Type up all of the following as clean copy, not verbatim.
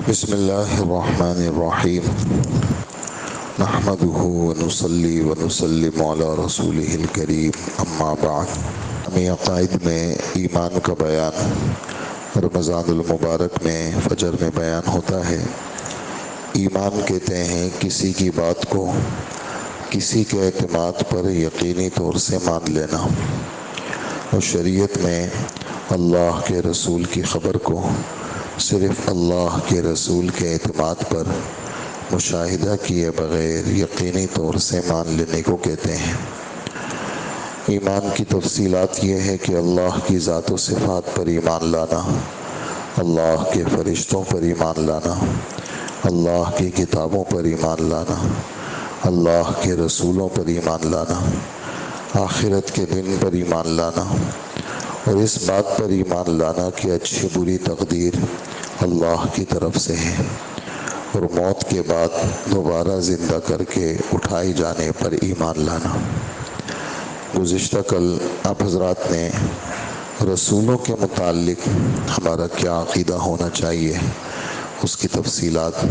بسم اللہ الرحمن الرحیم نحمده ونصلی ونسلم علی رسولہ الکریم اما بعد۔ ہمیں عقائد میں ایمان کا بیان رمضان المبارک میں فجر میں بیان ہوتا ہے۔ ایمان کہتے ہیں کسی کی بات کو کسی کے اعتماد پر یقینی طور سے مان لینا، اور شریعت میں اللہ کے رسول کی خبر کو صرف اللہ کے رسول کے اعتماد پر مشاہدہ کیے بغیر یقینی طور سے مان لینے کو کہتے ہیں۔ ایمان کی تفصیلات یہ ہے کہ اللہ کی ذات و صفات پر ایمان لانا، اللہ کے فرشتوں پر ایمان لانا، اللہ کی کتابوں پر ایمان لانا، اللہ کے رسولوں پر ایمان لانا، آخرت کے دن پر ایمان لانا، اور اس بات پر ایمان لانا کہ اچھی بری تقدیر اللہ کی طرف سے ہے، اور موت کے بعد دوبارہ زندہ کر کے اٹھائے جانے پر ایمان لانا۔ گزشتہ کل آپ حضرات نے رسولوں کے متعلق ہمارا کیا عقیدہ ہونا چاہیے، اس کی تفصیلات،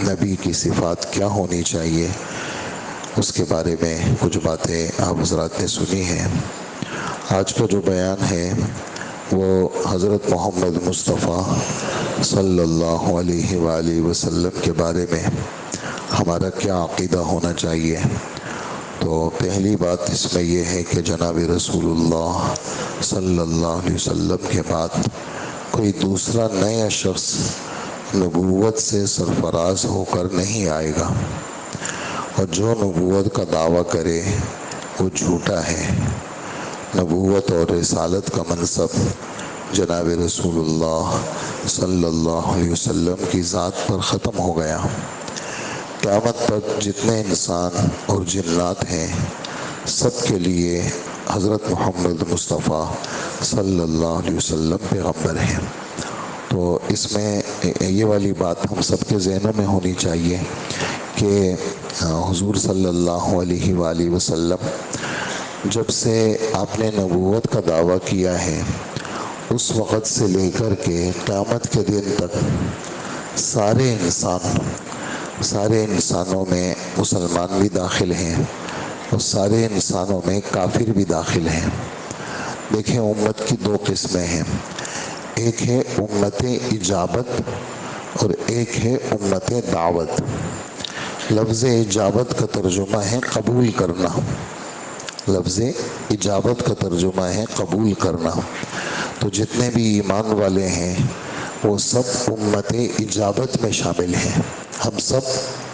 نبی کی صفات کیا ہونی چاہیے، اس کے بارے میں کچھ باتیں آپ حضرات نے سنی ہیں۔ آج کا جو بیان ہے وہ حضرت محمد مصطفیٰ صلی اللہ علیہ وآلہ وسلم کے بارے میں ہمارا کیا عقیدہ ہونا چاہیے۔ تو پہلی بات اس میں یہ ہے کہ جناب رسول اللہ صلی اللہ علیہ وسلم کے بعد کوئی دوسرا نیا شخص نبوت سے سرفراز ہو کر نہیں آئے گا، اور جو نبوت کا دعویٰ کرے وہ جھوٹا ہے۔ نبوت اور رسالت کا منصب جناب رسول اللہ صلی اللہ علیہ وسلم کی ذات پر ختم ہو گیا۔ قیامت تک جتنے انسان اور جنات ہیں سب کے لیے حضرت محمد مصطفیٰ صلی اللہ علیہ وسلم پیغمبر ہیں۔ تو اس میں یہ والی بات ہم سب کے ذہنوں میں ہونی چاہیے کہ حضور صلی اللہ علیہ وآلہ وسلم جب سے آپ نے نبوت کا دعویٰ کیا ہے اس وقت سے لے کر کے قیامت کے دن تک سارے انسانوں میں مسلمان بھی داخل ہیں اور سارے انسانوں میں کافر بھی داخل ہیں۔ دیکھیں، امت کی دو قسمیں ہیں، ایک ہے امت اجابت اور ایک ہے امت دعوت۔ لفظ اجابت کا ترجمہ ہے قبول کرنا، لفظ اجابت کا ترجمہ ہے قبول کرنا۔ تو جتنے بھی ایمان والے ہیں وہ سب امت اجابت میں شامل ہیں، ہم سب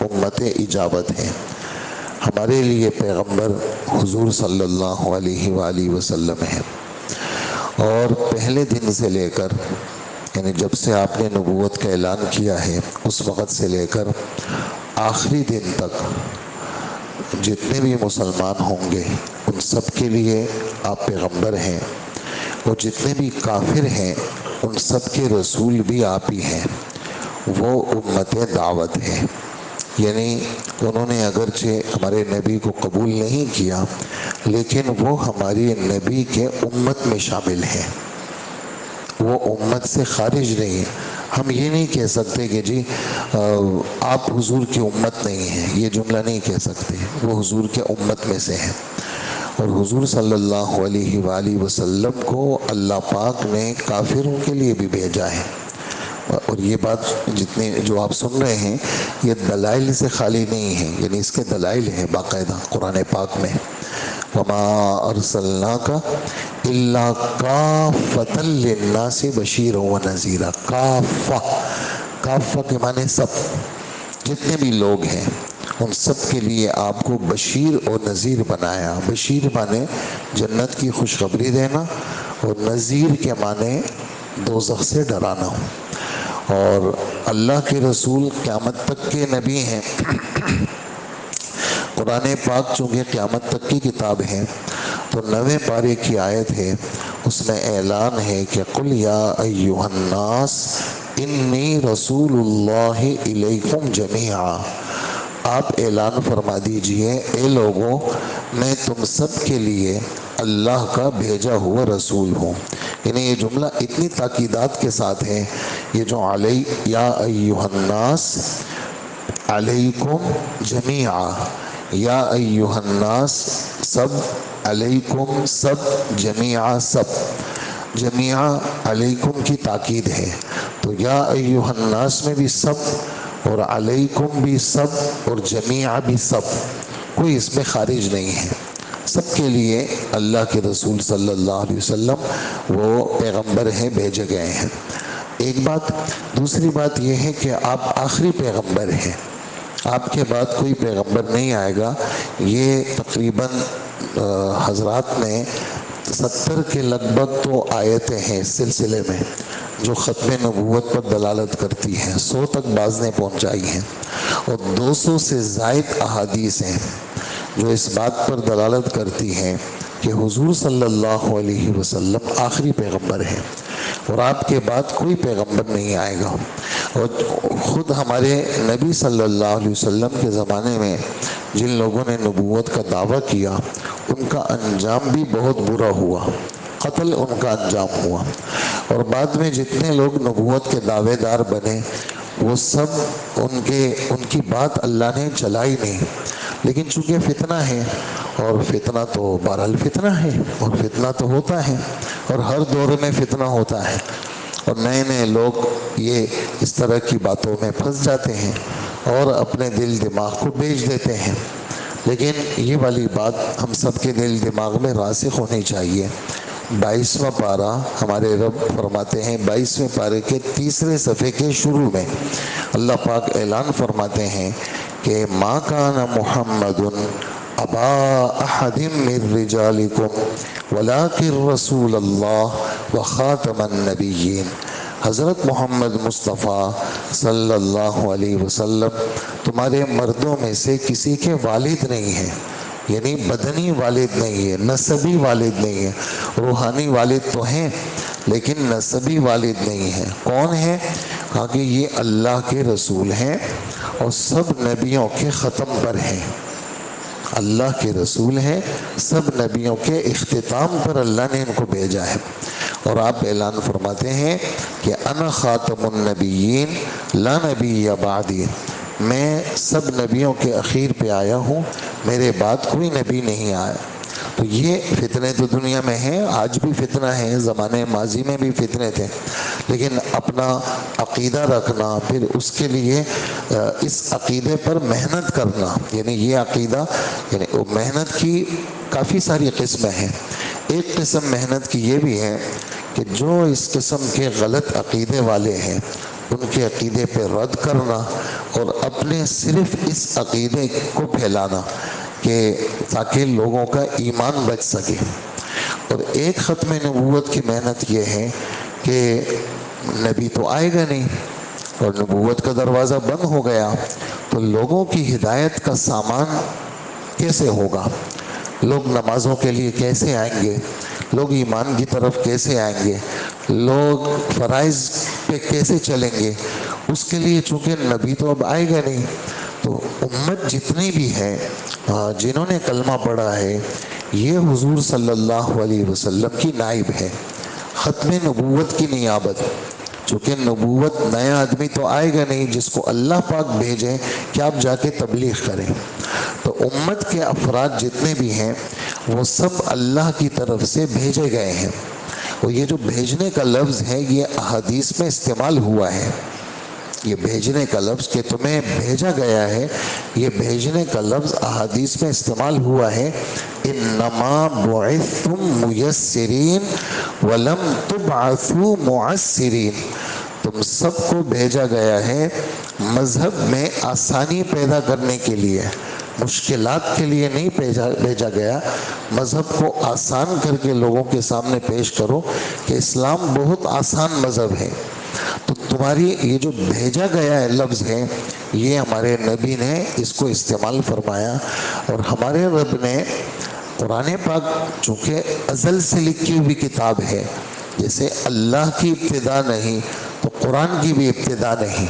امت اجابت ہیں۔ ہمارے لیے پیغمبر حضور صلی اللہ علیہ وآلہ وسلم ہیں، اور پہلے دن سے لے کر یعنی جب سے آپ نے نبوت کا اعلان کیا ہے اس وقت سے لے کر آخری دن تک جتنے بھی مسلمان ہوں گے ان سب کے لیے آپ پیغمبر ہیں، اور جتنے بھی کافر ہیں ان سب کے رسول بھی آپ ہی ہیں۔ وہ امت دعوت ہے، یعنی انہوں نے اگرچہ ہمارے نبی کو قبول نہیں کیا لیکن وہ ہماری نبی کے امت میں شامل ہیں، وہ امت سے خارج نہیں۔ ہم یہ نہیں کہہ سکتے کہ جی آپ حضور کی امت نہیں ہیں، یہ جملہ نہیں کہہ سکتے، وہ حضور کے امت میں سے ہیں۔ اور حضور صلی اللہ علیہ وآلہ وسلم کو اللہ پاک نے کافروں کے لیے بھی بھیجا ہے، اور یہ بات جتنے جو آپ سن رہے ہیں یہ دلائل سے خالی نہیں ہے، یعنی اس کے دلائل ہیں باقاعدہ قرآن پاک میں۔ وَمَا أَرْسَلْنَاكَ إِلَّا كَافَّةً لِلنَّاسِ بَشِيرًا وَنَذِيرًا۔ کافہ کے معنی سب، جتنے بھی لوگ ہیں ان سب کے لیے آپ کو بشیر اور نذیر بنایا۔ بشیر معنی جنت کی خوشخبری دینا، اور نذیر کے معنی دوزخ سے ڈرانا۔ اور اللہ کے رسول قیامت تک کے نبی ہیں۔ قرآن پاک چونکہ قیامت تک کی کتاب ہے تو 9ویں پارے کی آیت ہے، اس میں اعلان ہے کہ قُلْ يَا أَيُّهَا النَّاسِ إِنِّي رَسُولُ اللَّهِ إِلَيْكُمْ جَمِيعًا۔ آپ اعلان فرما دیجئے، اے لوگوں میں تم سب کے لیے اللہ کا بھیجا ہوا رسول ہوں۔ یعنی یہ جملہ اتنی تاکیدات کے ساتھ ہے، یہ جو علی یا ایھا الناس علیکم جمیعا، یا ایھا الناس سب، علیکم سب، جمیعا سب، جمیعا علیکم کی تاکید ہے، تو یا ایھا الناس میں بھی سب، اور علیکم بھی سب، اور جمیعا بھی سب، کوئی اس میں خارج نہیں ہے، سب کے لیے اللہ کے رسول صلی اللہ علیہ وسلم وہ پیغمبر ہیں، بھیجے گئے ہیں۔ ایک بات، دوسری بات یہ ہے کہ آپ آخری پیغمبر ہیں، آپ کے بعد کوئی پیغمبر نہیں آئے گا۔ یہ تقریباً حضرات میں 70 کے لگ بھگ تو آیتیں ہیں اس سلسلے میں جو ختم نبوت پر دلالت کرتی ہیں، 100 تک بعض نے پہنچائی ہیں، اور 200 سے زائد احادیث ہیں جو اس بات پر دلالت کرتی ہیں کہ حضور صلی اللہ علیہ وسلم آخری پیغمبر ہیں، اور آپ کے بعد کوئی پیغمبر نہیں آئے گا۔ اور خود ہمارے نبی صلی اللہ علیہ وسلم کے زمانے میں جن لوگوں نے نبوت کا دعویٰ کیا ان کا انجام بھی بہت برا ہوا، قتل ان کا انجام ہوا، اور بعد میں جتنے لوگ نبوت کے دعوے دار بنے وہ سب ان کی بات اللہ نے چلائی نہیں، لیکن چونکہ فتنہ ہے، اور فتنہ تو بہرحال فتنہ ہے، اور فتنہ تو ہوتا ہے، اور ہر دور میں فتنہ ہوتا ہے، اور نئے نئے لوگ یہ اس طرح کی باتوں میں پھنس جاتے ہیں اور اپنے دل دماغ کو بیچ دیتے ہیں، لیکن یہ والی بات ہم سب کے دل دماغ میں راسخ ہونی چاہیے۔ 22واں پارہ ہمارے رب فرماتے ہیں، 22ویں پارے کے 3 صفحے کے شروع میں اللہ پاک اعلان فرماتے ہیں کہ ما کان محمد ابا احد من رجالکم ولکن رسول اللہ وخاتم النبیین۔ حضرت محمد مصطفیٰ صلی اللہ علیہ وسلم تمہارے مردوں میں سے کسی کے والد نہیں ہیں، یعنی بدنی والد نہیں ہے، نسبی والد نہیں ہے، روحانی والد تو ہیں لیکن نسبی والد نہیں ہے۔ کون ہے؟ کہا کہ یہ اللہ کے رسول ہیں اور سب نبیوں کے ختم پر ہیں، اللہ کے رسول ہیں، سب نبیوں کے اختتام پر اللہ نے ان کو بھیجا ہے، اور آپ اعلان فرماتے ہیں کہ انا خاتم النبیین لا نبی بعدی، میں سب نبیوں کے اخیر پہ آیا ہوں، میرے بعد کوئی نبی نہیں آیا۔ تو یہ فتنے تو دنیا میں ہیں، آج بھی فتنہ ہیں، زمانے ماضی میں بھی فتنے تھے، لیکن اپنا عقیدہ رکھنا، پھر اس کے لیے اس عقیدے پر محنت کرنا، یعنی یہ عقیدہ، یعنی محنت کی کافی ساری قسمیں ہیں۔ ایک قسم محنت کی یہ بھی ہے کہ جو اس قسم کے غلط عقیدے والے ہیں ان کے عقیدے پہ رد کرنا اور اپنے صرف اس عقیدے کو پھیلانا کہ تاکہ لوگوں کا ایمان بچ سکے۔ اور ایک ختم نبوت کی محنت یہ ہے کہ نبی تو آئے گا نہیں اور نبوت کا دروازہ بند ہو گیا، تو لوگوں کی ہدایت کا سامان کیسے ہوگا؟ لوگ نمازوں کے لیے کیسے آئیں گے؟ لوگ ایمان کی طرف کیسے آئیں گے؟ لوگ فرائض پہ کیسے چلیں گے؟ اس کے لیے چونکہ نبی تو اب آئے گا نہیں، تو امت جتنی بھی ہے جنہوں نے کلمہ پڑھا ہے یہ حضور صلی اللہ علیہ وسلم کی نائب ہے، ختم نبوت کی نیابت، چونکہ نبوت نیا آدمی تو آئے گا نہیں جس کو اللہ پاک بھیجے کہ آپ جا کے تبلیغ کریں، تو امت کے افراد جتنے بھی ہیں وہ سب اللہ کی طرف سے بھیجے گئے ہیں، اور یہ جو بھیجنے کا لفظ ہے یہ احادیث میں استعمال ہوا ہے، یہ بھیجنے کا لفظ کہ تمہیں بھیجا گیا ہے، یہ بھیجنے کا لفظ احادیث میں استعمال ہوا ہے، انما بعثتم میسرین ولم تبعثوا معسرین، تم سب کو بھیجا گیا ہے مذہب میں آسانی پیدا کرنے کے لیے، مشکلات کے لیے نہیں بھیجا گیا، مذہب کو آسان کر کے لوگوں کے سامنے پیش کرو کہ اسلام بہت آسان مذہب ہے۔ تو تمہاری یہ جو بھیجا گیا ہے لفظ ہے یہ ہمارے نبی نے اس کو استعمال فرمایا، اور ہمارے رب نے قرآن پاک چونکہ ازل سے لکھی ہوئی کتاب ہے، جیسے اللہ کی ابتدا نہیں تو قرآن کی بھی ابتدا نہیں،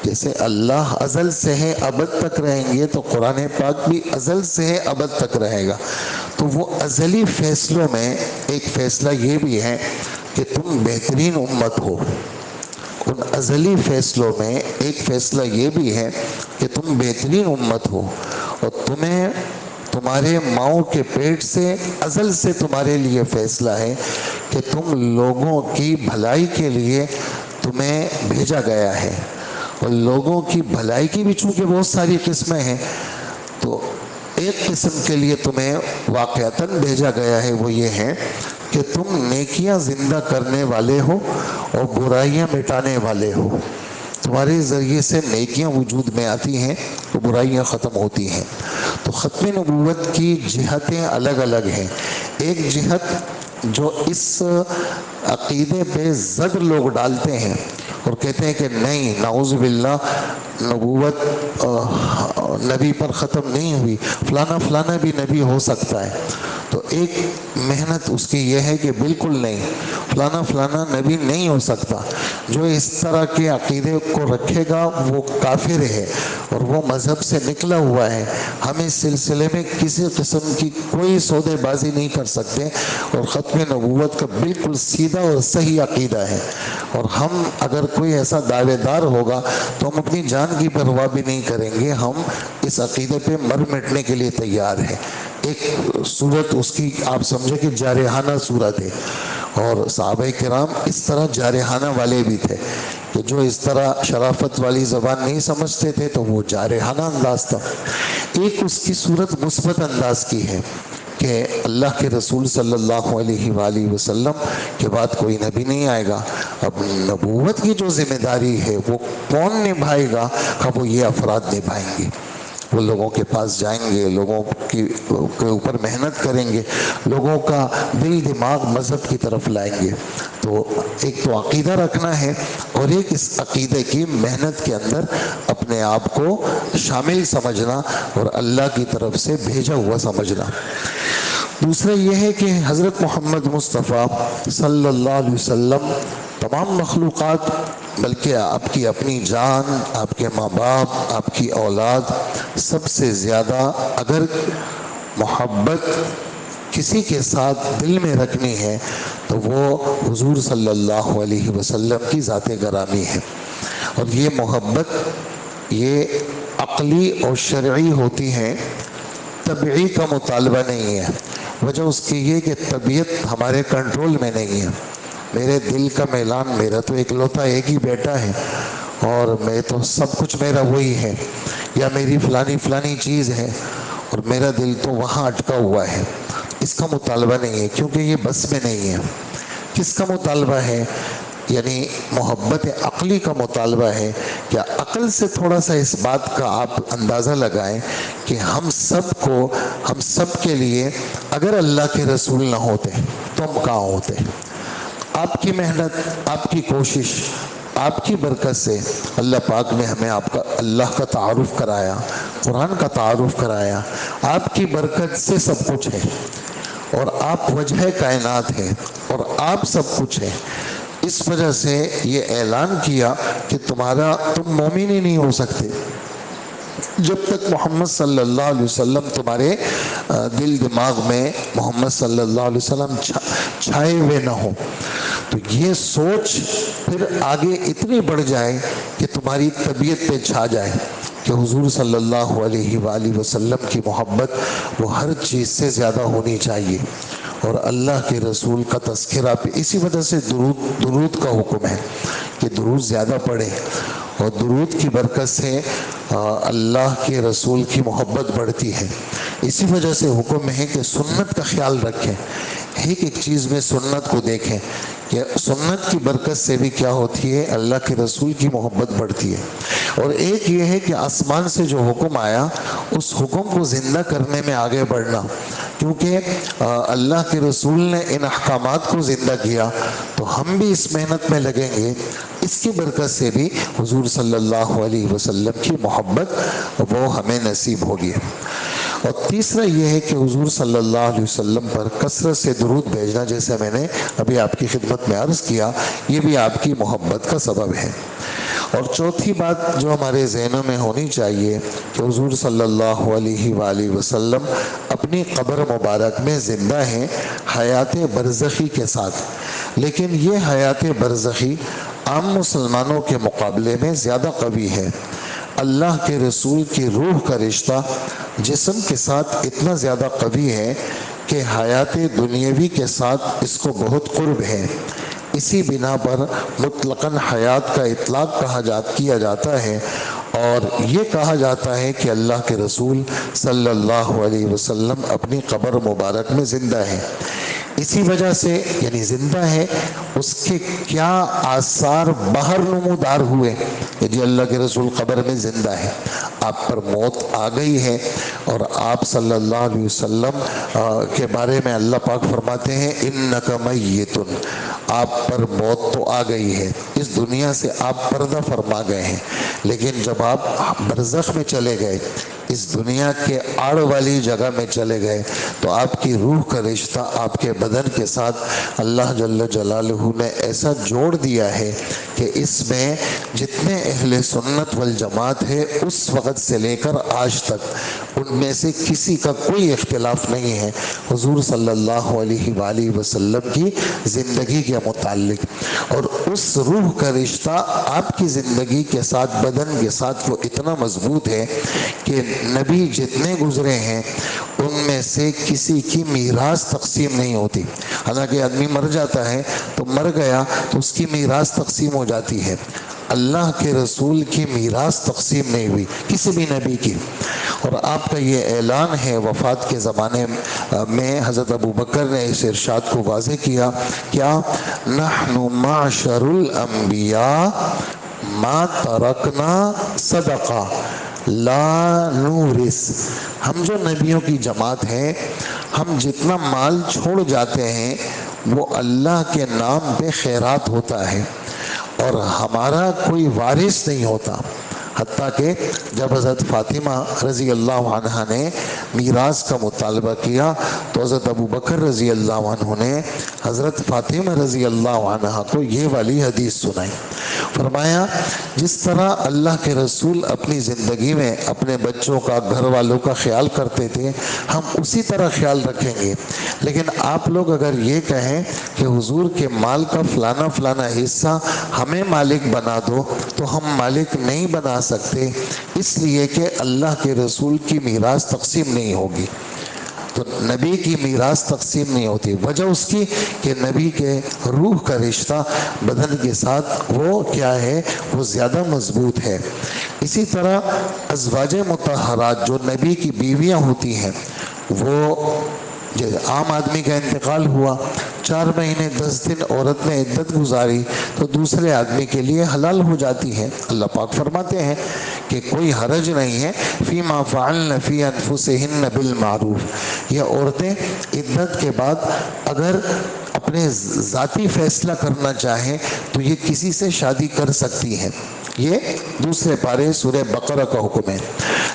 جیسے اللہ ازل سے ہے ابد تک رہیں گے تو قرآن پاک بھی ازل سے ہے ابد تک رہے گا، تو وہ ازلی فیصلوں میں ایک فیصلہ یہ بھی ہے کہ تم بہترین امت ہو۔ ان ازلی فیصلوں میں ایک فیصلہ یہ بھی ہے کہ تم بہترین امت ہو، اور تمہیں تمہارے ماؤں کے پیٹ سے ازل سے تمہارے لیے فیصلہ ہے کہ تم لوگوں کی بھلائی کے لیے تمہیں بھیجا گیا ہے۔ اور لوگوں کی بھلائی کی بھی چونکہ بہت ساری قسمیں ہیں، تو ایک قسم کے لیے تمہیں واقعتاً بھیجا گیا ہے، وہ یہ ہے کہ تم نیکیاں زندہ کرنے والے ہو اور برائیاں مٹانے والے ہو۔ تمہارے ذریعے سے نیکیاں وجود میں آتی ہیں تو برائیاں ختم ہوتی ہیں۔ تو ختم نبوت کی جہتیں الگ الگ ہیں۔ ایک جہت جو اس عقیدے پہ زد لوگ ڈالتے ہیں اور کہتے ہیں کہ نہیں، نعوذ باللہ، نبوت نبی پر ختم نہیں ہوئی، فلانا فلانا بھی نبی ہو سکتا ہے۔ تو ایک محنت اس کی یہ ہے کہ بالکل نہیں، فلانا فلانا نبی نہیں ہو سکتا۔ جو اس طرح کے عقیدے کو رکھے گا وہ کافر ہے اور وہ مذہب سے نکلا ہوا ہے۔ ہم اس سلسلے میں کسی قسم کی کوئی سودے بازی نہیں کر سکتے، اور ختم نبوت کا بالکل سیدھا اور صحیح عقیدہ ہے۔ اور ہم اگر کوئی ایسا دعوے دار ہوگا تو ہم اپنی جان کی پرواہ بھی نہیں کریں گے، ہم اس عقیدے پہ مر مٹنے کے لیے تیار ہیں۔ ایک صورت اس کی آپ سمجھے کہ جارحانہ صورت ہے، اور صحابہ کرام اس طرح جارحانہ والے بھی تھے کہ جو اس طرح شرافت والی زبان نہیں سمجھتے تھے تو وہ جارحانہ انداز تھا۔ ایک اس کی صورت مثبت انداز کی ہے کہ اللہ کے رسول صلی اللہ علیہ وآلہ وسلم کے بعد کوئی نبی نہیں آئے گا، اب نبوت کی جو ذمہ داری ہے وہ کون نبھائے گا؟ وہ یہ افراد نبھائیں گے۔ وہ لوگوں کے پاس جائیں گے، لوگوں کے اوپر محنت کریں گے، لوگوں کا دل دماغ مذہب کی طرف لائیں گے۔ تو ایک تو عقیدہ رکھنا ہے، اور ایک اس عقیدے کی محنت کے اندر اپنے آپ کو شامل سمجھنا اور اللہ کی طرف سے بھیجا ہوا سمجھنا۔ دوسرا یہ ہے کہ حضرت محمد مصطفیٰ صلی اللہ علیہ وسلم تمام مخلوقات، بلکہ آپ کی اپنی جان، آپ کے ماں باپ، آپ کی اولاد، سب سے زیادہ اگر محبت کسی کے ساتھ دل میں رکھنی ہے تو وہ حضور صلی اللہ علیہ وسلم کی ذات گرامی ہے۔ اور یہ محبت یہ عقلی اور شرعی ہوتی ہے، طبعی کا مطالبہ نہیں ہے۔ وجہ اس کی یہ کہ طبیعت ہمارے کنٹرول میں نہیں ہے۔ میرے دل کا میلان، میرا تو اکلوتا ایک ہی بیٹا ہے اور میں تو سب کچھ میرا وہی ہے، یا میری فلانی فلانی چیز ہے اور میرا دل تو وہاں اٹکا ہوا ہے۔ اس کا مطالبہ نہیں ہے کیونکہ یہ بس میں نہیں ہے۔ کس کا مطالبہ ہے؟ یعنی محبت عقلی کا مطالبہ ہے کہ عقل سے تھوڑا سا اس بات کا آپ اندازہ لگائیں کہ ہم سب کے لیے اگر اللہ کے رسول نہ ہوتے تو ہم کہاں ہوتے؟ آپ کی محنت، آپ کی کوشش، آپ کی برکت سے اللہ پاک نے ہمیں آپ کا اللہ کا تعارف کرایا، قرآن کا تعارف کرایا۔ آپ کی برکت سے سب کچھ ہے، اور آپ وجہ کائنات ہیں، اور آپ سب کچھ ہیں۔ اس وجہ سے یہ اعلان کیا کہ تم مومن ہی نہیں ہو سکتے جب تک محمد صلی اللہ علیہ وسلم تمہارے دل دماغ میں محمد صلی اللہ علیہ وسلم چھائے ہوئے نہ ہو۔ تو یہ سوچ پھر آگے اتنی بڑھ جائے کہ تمہاری طبیعت پہ چھا جائے کہ حضور صلی اللہ علیہ وآلہ وسلم کی محبت وہ ہر چیز سے زیادہ ہونی چاہیے، اور اللہ کے رسول کا تذکرہ پہ اسی وجہ سے درود کا حکم ہے کہ درود زیادہ پڑھیں، اور درود کی برکت سے اللہ کے رسول کی محبت بڑھتی ہے۔ اسی وجہ سے حکم ہے کہ سنت کا خیال رکھیں، ایک ایک چیز میں سنت کو دیکھیں کہ سنت کی برکت سے بھی کیا ہوتی ہے، اللہ کے رسول کی محبت بڑھتی ہے۔ اور ایک یہ ہے کہ آسمان سے جو حکم آیا اس حکم کو زندہ کرنے میں آگے بڑھنا، کیونکہ اللہ کے رسول نے ان احکامات کو زندہ کیا تو ہم بھی اس محنت میں لگیں گے۔ اس کی برکت سے بھی حضور صلی اللہ علیہ وسلم کی محبت وہ ہمیں نصیب ہوگی۔ اور تیسرا یہ ہے کہ حضور صلی اللہ علیہ وسلم پر کثرت سے درود بھیجنا، جیسے میں نے ابھی آپ کی خدمت میں عرض کیا، یہ بھی آپ کی محبت کا سبب ہے۔ اور چوتھی بات جو ہمارے ذہنوں میں ہونی چاہیے کہ حضور صلی اللہ علیہ وآلہ وسلم اپنی قبر مبارک میں زندہ ہیں حیات برزخی کے ساتھ۔ لیکن یہ حیات برزخی عام مسلمانوں کے مقابلے میں زیادہ قوی ہے۔ اللہ کے رسول کی روح کا رشتہ جسم کے ساتھ اتنا زیادہ قوی ہے کہ حیات دنیاوی کے ساتھ اس کو بہت قرب ہے۔ اسی بنا پر مطلقاً حیات کا اطلاق کیا جاتا ہے، اور یہ کہا جاتا ہے کہ اللہ کے رسول صلی اللہ علیہ وسلم اپنی قبر مبارک میں زندہ ہے۔ اسی وجہ سے یعنی زندہ ہے، اس کے کیا آثار باہر نمودار ہوئے کہ جی اللہ کے رسول قبر میں زندہ ہے، آپ پر موت آ گئی ہے، اور آپ صلی اللہ علیہ وسلم کے بارے میں اللہ پاک فرماتے ہیں انک میت، آپ پر موت تو آ گئی ہے، اس دنیا سے آپ پردہ فرما گئے ہیں، لیکن جب آپ برزخ میں چلے گئے، اس دنیا کے آڑ والی جگہ میں چلے گئے، تو آپ کی روح کا رشتہ آپ کے بدن کے ساتھ اللہ جل جلالہ نے ایسا جوڑ دیا ہے کہ اس میں جتنے اہل سنت والجماعت ہے اس وقت سے لے کر آج تک ان میں سے کسی کا کوئی اختلاف نہیں ہے حضور صلی اللہ علیہ وآلہ وسلم کی زندگی کے متعلق، اور اس روح کا رشتہ آپ کی زندگی کے ساتھ بدن کے ساتھ وہ اتنا مضبوط ہے کہ نبی جتنے گزرے ہیں ان میں سے کسی کی میراث تقسیم نہیں ہوتی۔ حالانکہ آدمی مر جاتا ہے تو مر گیا تو اس کی میراث تقسیم ہو جاتی ہے، اللہ کے رسول کی میراث تقسیم نہیں ہوئی کسی بھی نبی کی۔ اور آپ کا یہ اعلان ہے وفات کے زمانے میں، حضرت ابو بکر نے اس ارشاد کو واضح کیا، کیا نحن معشر الانبیاء ما ترکنا صدقہ لا نورث، ہم جو نبیوں کی جماعت ہیں، ہم جتنا مال چھوڑ جاتے ہیں وہ اللہ کے نام پہ خیرات ہوتا ہے، اور ہمارا کوئی وارث نہیں ہوتا۔ حتیٰ کہ جب حضرت فاطمہ رضی اللہ عنہ نے میراث کا مطالبہ کیا تو حضرت ابو بکر رضی اللہ عنہ نے حضرت فاطمہ رضی اللہ عنہ کو یہ والی حدیث سنائی، فرمایا جس طرح اللہ کے رسول اپنی زندگی میں اپنے بچوں کا، گھر والوں کا خیال کرتے تھے، ہم اسی طرح خیال رکھیں گے، لیکن آپ لوگ اگر یہ کہیں کہ حضور کے مال کا فلانا فلانا حصہ ہمیں مالک بنا دو تو ہم مالک نہیں بنا سکتے، اس لیے کہ اللہ کے رسول کی میراث تقسیم نہیں ہوگی۔ تو نبی کی میراث تقسیم نہیں ہوتی، وجہ اس کی کہ نبی کے روح کا رشتہ بدن کے ساتھ وہ کیا ہے، وہ زیادہ مضبوط ہے۔ اسی طرح ازواج مطہرات جو نبی کی بیویاں ہوتی ہیں، وہ عام آدمی کا انتقال ہوا، 4 مہینے 10 دن عورت نے عدت گزاری تو دوسرے آدمی کے لیے حلال ہو جاتی ہے۔ اللہ پاک فرماتے ہیں کہ کوئی حرج نہیں ہے فیما فعلن فی انفسہن بالمعروف، یہ عورتیں عدت کے بعد اگر اپنے ذاتی فیصلہ کرنا چاہیں تو یہ کسی سے شادی کر سکتی ہیں، یہ دوسرے پارے سورہ بقرہ کا حکم ہے۔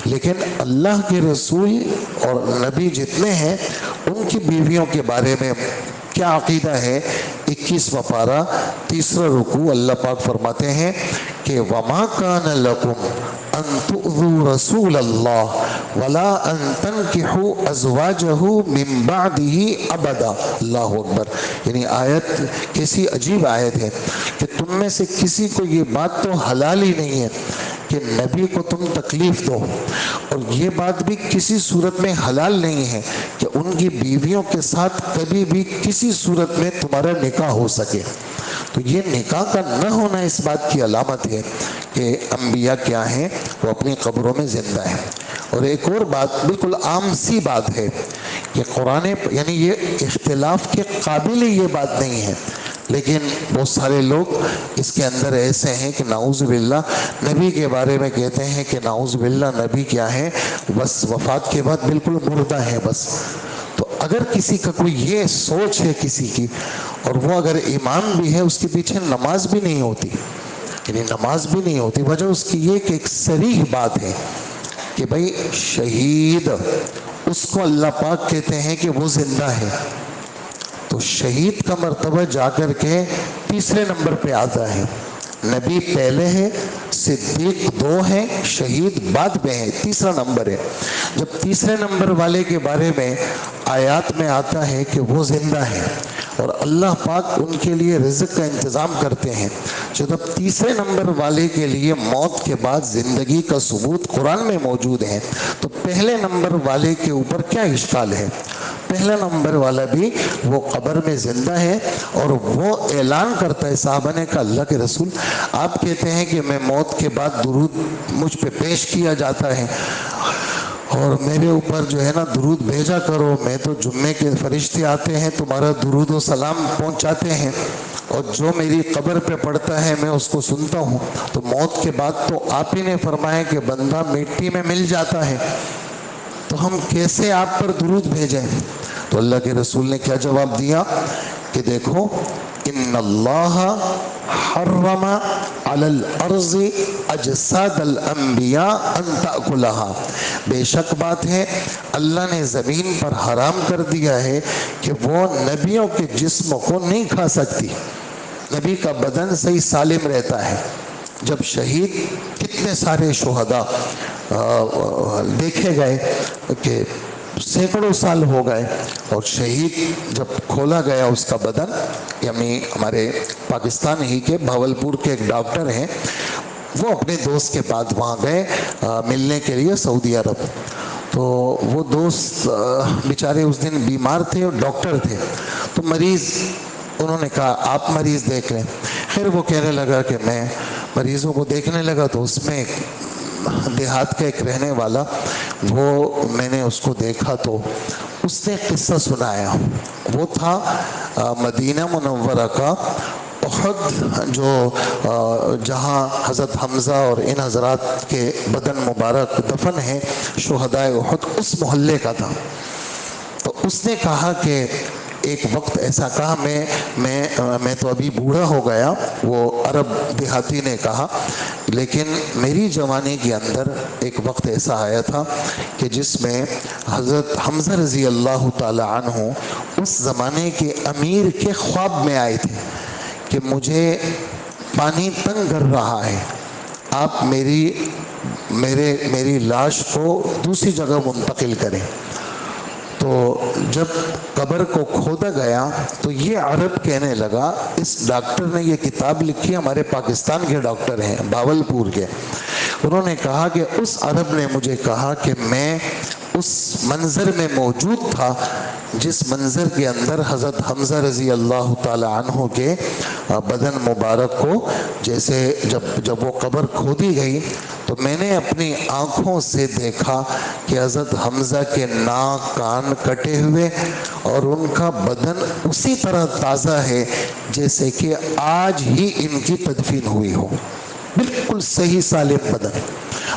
لیکن اللہ کے رسول اور نبی جتنے ہیں ان کی بیویوں کے بارے میں کیا عقیدہ ہے، 21واں پارہ 3 رکوع اللہ پاک فرماتے ہیں کہ وَمَا كَانَ لَكُمْ أَن تُؤْذُوا رَسُولَ اللَّهِ وَلَا أَن تَنْكِحُوا أَزْوَاجَهُ مِن بَعْدِهِ أَبَدًا۔ اللہ اکبر، یعنی آیت کیسی عجیب آیت ہے کہ تم میں سے کسی کو یہ بات تو حلال ہی نہیں ہے کہ نبی کو تم تکلیف دو، اور یہ بات بھی کسی صورت میں حلال نہیں ہے کہ ان کی بیویوں کے ساتھ کبھی بھی کسی صورت میں تمہارا نکاح ہو سکے۔ تو یہ نکاح کا نہ ہونا اس بات کی علامت ہے کہ انبیاء کیا ہیں، وہ اپنی قبروں میں زندہ ہیں۔ اور ایک اور بات بالکل عام سی بات ہے کہ قرآن یعنی یہ اختلاف کے قابل یہ بات نہیں ہے، لیکن بہت سارے لوگ اس کے اندر ایسے ہیں کہ نعوذ باللہ نبی کے بارے میں کہتے ہیں کہ نعوذ باللہ نبی کیا ہے، بس وفات کے بعد بالکل مردہ ہے بس۔ تو اگر کسی کا کوئی یہ سوچ ہے کسی کی، اور وہ اگر ایمان بھی ہے، اس کے پیچھے نماز بھی نہیں ہوتی، یعنی نماز بھی نہیں ہوتی، وجہ اس کی یہ کہ ایک صریح بات ہے کہ بھائی شہید اس کو اللہ پاک کہتے ہیں کہ وہ زندہ ہے، تو شہید کا مرتبہ جا کر کے 3 نمبر پہ آتا ہے، نبی پہلے ہے، صدیق 2 ہیں، شہید بعد میں ہے، تیسرا نمبر ہے۔ جب تیسرے نمبر والے کے بارے میں آیات میں آتا ہے کہ وہ زندہ ہے اور اللہ پاک ان کے لیے رزق کا انتظام کرتے ہیں، جب تیسرے نمبر والے کے لیے موت کے بعد زندگی کا ثبوت قرآن میں موجود ہے، تو پہلے نمبر والے کے اوپر کیا اشکال ہے؟ پہلا نمبر والا بھی وہ قبر میں زندہ ہے اور وہ اعلان کرتا ہے، صحابہ نے کہا اللہ کے رسول آپ کہتے ہیں کہ میں موت کے بعد درود مجھ پہ پیش کیا جاتا ہے اور میرے اوپر جو ہے نا درود بھیجا کرو، میں تو جمعے کے فرشتے آتے ہیں تمہارا درود و سلام پہنچاتے ہیں اور جو میری قبر پہ پڑتا ہے میں اس کو سنتا ہوں، تو موت کے بعد تو آپ ہی نے فرمایا کہ بندہ مٹی میں مل جاتا ہے، تو ہم کیسے آپ پر درود بھیجیں؟ تو اللہ کے رسول نے کیا جواب دیا کہ دیکھو ان اللہ حرم علی الارض اجساد الانبیاء ان تاکلها، بے شک بات ہے اللہ نے زمین پر حرام کر دیا ہے کہ وہ نبیوں کے جسم کو نہیں کھا سکتی، نبی کا بدن صحیح سالم رہتا ہے۔ جب شہید کتنے سارے شہداء دیکھے گئے کہ سینکڑوں سال ہو گئے اور شہید جب کھولا گیا اس کا بدن، یعنی ہمارے پاکستان ہی کے بھاولپور کے ایک ڈاکٹر ہیں، وہ اپنے دوست کے بعد وہاں گئے ملنے کے لیے سعودی عرب، تو وہ دوست بیچارے اس دن بیمار تھے اور ڈاکٹر تھے، تو مریض انہوں نے کہا آپ مریض دیکھ لیں۔ پھر وہ کہنے لگا کہ میں مریضوں کو دیکھنے لگا تو اس میں دیہات کا ایک رہنے والا، وہ میں نے اس کو دیکھا تو اس نے قصہ سنایا، وہ تھا مدینہ منورہ کا احد، جو جہاں حضرت حمزہ اور ان حضرات کے بدن مبارک دفن ہیں شہدائے احد، اس محلے کا تھا۔ تو اس نے کہا کہ ایک وقت ایسا کہا، میں تو ابھی بوڑھا ہو گیا، وہ عرب دیہاتی نے کہا، لیکن میری جوانی کے اندر ایک وقت ایسا آیا تھا کہ جس میں حضرت حمزہ رضی اللہ تعالی عنہ اس زمانے کے امیر کے خواب میں آئے تھے کہ مجھے پانی تنگ کر رہا ہے، آپ میری لاش کو دوسری جگہ منتقل کریں۔ تو جب قبر کو کھودا گیا تو یہ عرب کہنے لگا، اس ڈاکٹر نے یہ کتاب لکھی، ہمارے پاکستان کے ڈاکٹر ہیں بھاولپور کے، انہوں نے کہا کہ اس عرب نے مجھے کہا کہ میں اس منظر میں موجود تھا جس منظر کے اندر حضرت حمزہ رضی اللہ تعالی عنہ کے بدن مبارک کو جیسے جب وہ قبر کھودی گئی تو میں نے اپنی آنکھوں سے دیکھا کہ حضرت حمزہ کے ناک کان کٹے ہوئے اور ان کا بدن اسی طرح تازہ ہے جیسے کہ آج ہی ان کی تدفین ہوئی ہو، بالکل صحیح سالم بدن،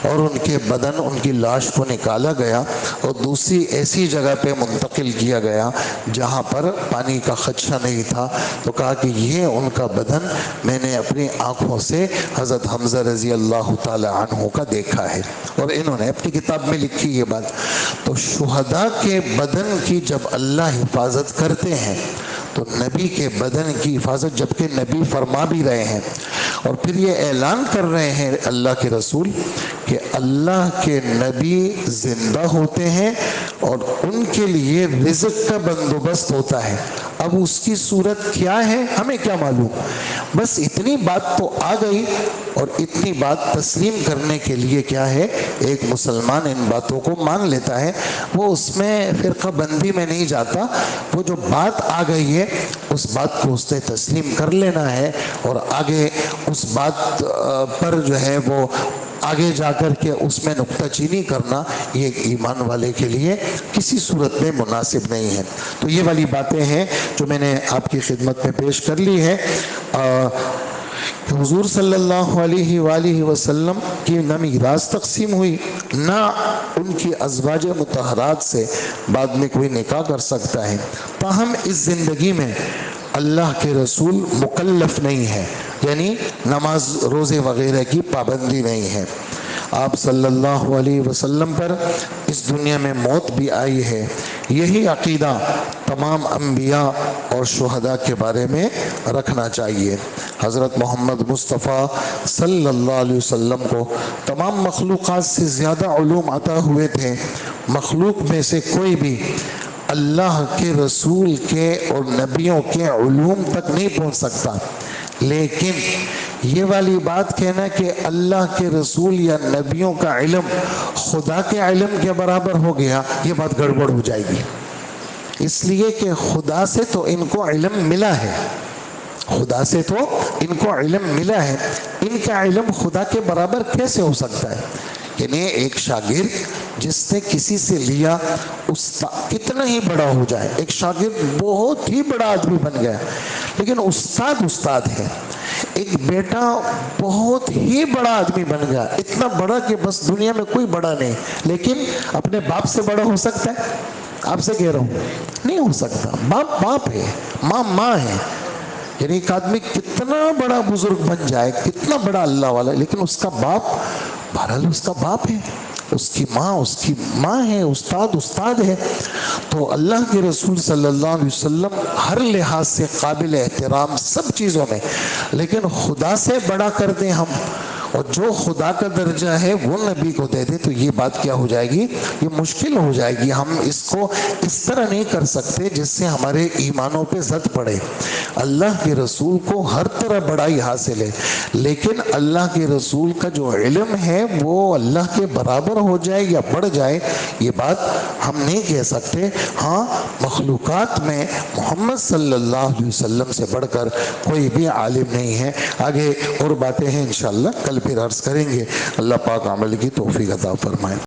اور ان کے بدن، ان کی لاش کو نکالا گیا اور دوسری ایسی جگہ پہ منتقل کیا گیا جہاں پر پانی کا خدشہ نہیں تھا، تو کہا کہ یہ ان کا بدن میں نے اپنی آنکھوں سے حضرت حمزہ رضی اللہ تعالی عنہ کا دیکھا ہے، اور انہوں نے اپنی کتاب میں لکھی یہ بات۔ تو شہداء کے بدن کی جب اللہ حفاظت کرتے ہیں تو نبی کے بدن کی حفاظت، جبکہ نبی فرما بھی رہے ہیں اور پھر یہ اعلان کر رہے ہیں اللہ کے رسول کہ اللہ کے نبی زندہ ہوتے ہیں اور ان کے لیے رزق کا بندوبست ہوتا ہے۔ اب اس کی صورت کیا ہے ہمیں کیا معلوم، بس اتنی بات تو آ گئی، اور اتنی بات تسلیم کرنے کے لیے کیا ہے، ایک مسلمان ان باتوں کو مان لیتا ہے، وہ اس میں فرقہ بندی میں نہیں جاتا، وہ جو بات آ گئی ہے اس بات کو اس نے تسلیم کر لینا ہے اور آگے اس بات پر جو ہے وہ آگے جا کر کے اس میں نکتہ چینی کرنا یہ ایک ایمان والے کے لیے کسی صورت میں مناسب نہیں ہے۔ تو یہ والی باتیں ہیں جو میں نے آپ کی خدمت میں پیش کر لی ہے۔ حضور صلی اللہ علیہ وآلہ وسلم کی نہ میراث تقسیم ہوئی، نہ ان کی ازواج مطہرات سے بعد میں کوئی نکاح کر سکتا ہے، تاہم اس زندگی میں اللہ کے رسول مکلف نہیں ہے، یعنی نماز روزے وغیرہ کی پابندی نہیں ہے۔ آپ صلی اللہ علیہ وسلم پر اس دنیا میں موت بھی آئی ہے۔ یہی عقیدہ تمام انبیاء اور شہداء کے بارے میں رکھنا چاہیے۔ حضرت محمد مصطفیٰ صلی اللہ علیہ وسلم کو تمام مخلوقات سے زیادہ علوم عطا ہوئے تھے. مخلوق میں سے کوئی بھی اللہ کے رسول کے اور نبیوں کے علوم تک نہیں پہنچ سکتا. لیکن یہ والی بات کہنا کہ اللہ کے رسول یا نبیوں کا علم خدا کے علم کے برابر ہو گیا، یہ بات گڑبڑ ہو جائے گی. اس لیے کہ خدا سے تو ان کو علم ملا ہے، خدا سے تو ان کو علم ملا ہے، ان کا علم خدا کے برابر کیسے ہو سکتا ہے؟ یعنی ایک شاگرد جس نے کسی سے لیا، کتنا ہی بڑا ہو جائے، ایک شاگرد بہت ہی بڑا آدمی بن گیا لیکن استاد ہے. ایک بیٹا بہت ہی بڑا آدمی بن گیا، اتنا بڑا کہ بس دنیا میں کوئی بڑا نہیں، لیکن اپنے باپ سے بڑا ہو سکتا ہے؟ آپ سے کہہ رہا ہوں نہیں ہو سکتا. باپ ہے، ماں ہے. یعنی ایک آدمی کتنا بڑا بزرگ بن جائے، کتنا بڑا اللہ والا، لیکن اس کا باپ بہرحال اس کا باپ ہے، اس کی ماں ہے، استاد ہے. تو اللہ کے رسول صلی اللہ علیہ وسلم ہر لحاظ سے قابل احترام سب چیزوں میں، لیکن خدا سے بڑا کر دیں ہم، اور جو خدا کا درجہ ہے وہ نبی کو دے دے، تو یہ بات کیا ہو جائے گی؟ یہ مشکل ہو جائے گی. ہم اس کو اس طرح نہیں کر سکتے جس سے ہمارے ایمانوں پہ زد پڑے. اللہ کے رسول کو ہر طرح بڑائی حاصل ہے، لیکن اللہ کے رسول کا جو علم ہے وہ اللہ کے برابر ہو جائے یا بڑھ جائے، یہ بات ہم نہیں کہہ سکتے. ہاں، مخلوقات میں محمد صلی اللہ علیہ وسلم سے بڑھ کر کوئی بھی عالم نہیں ہے. آگے اور باتیں ہیں انشاءاللہ کل پھر عرض کریں گے. اللہ پاک عمل کی توفیق عطا فرمائے.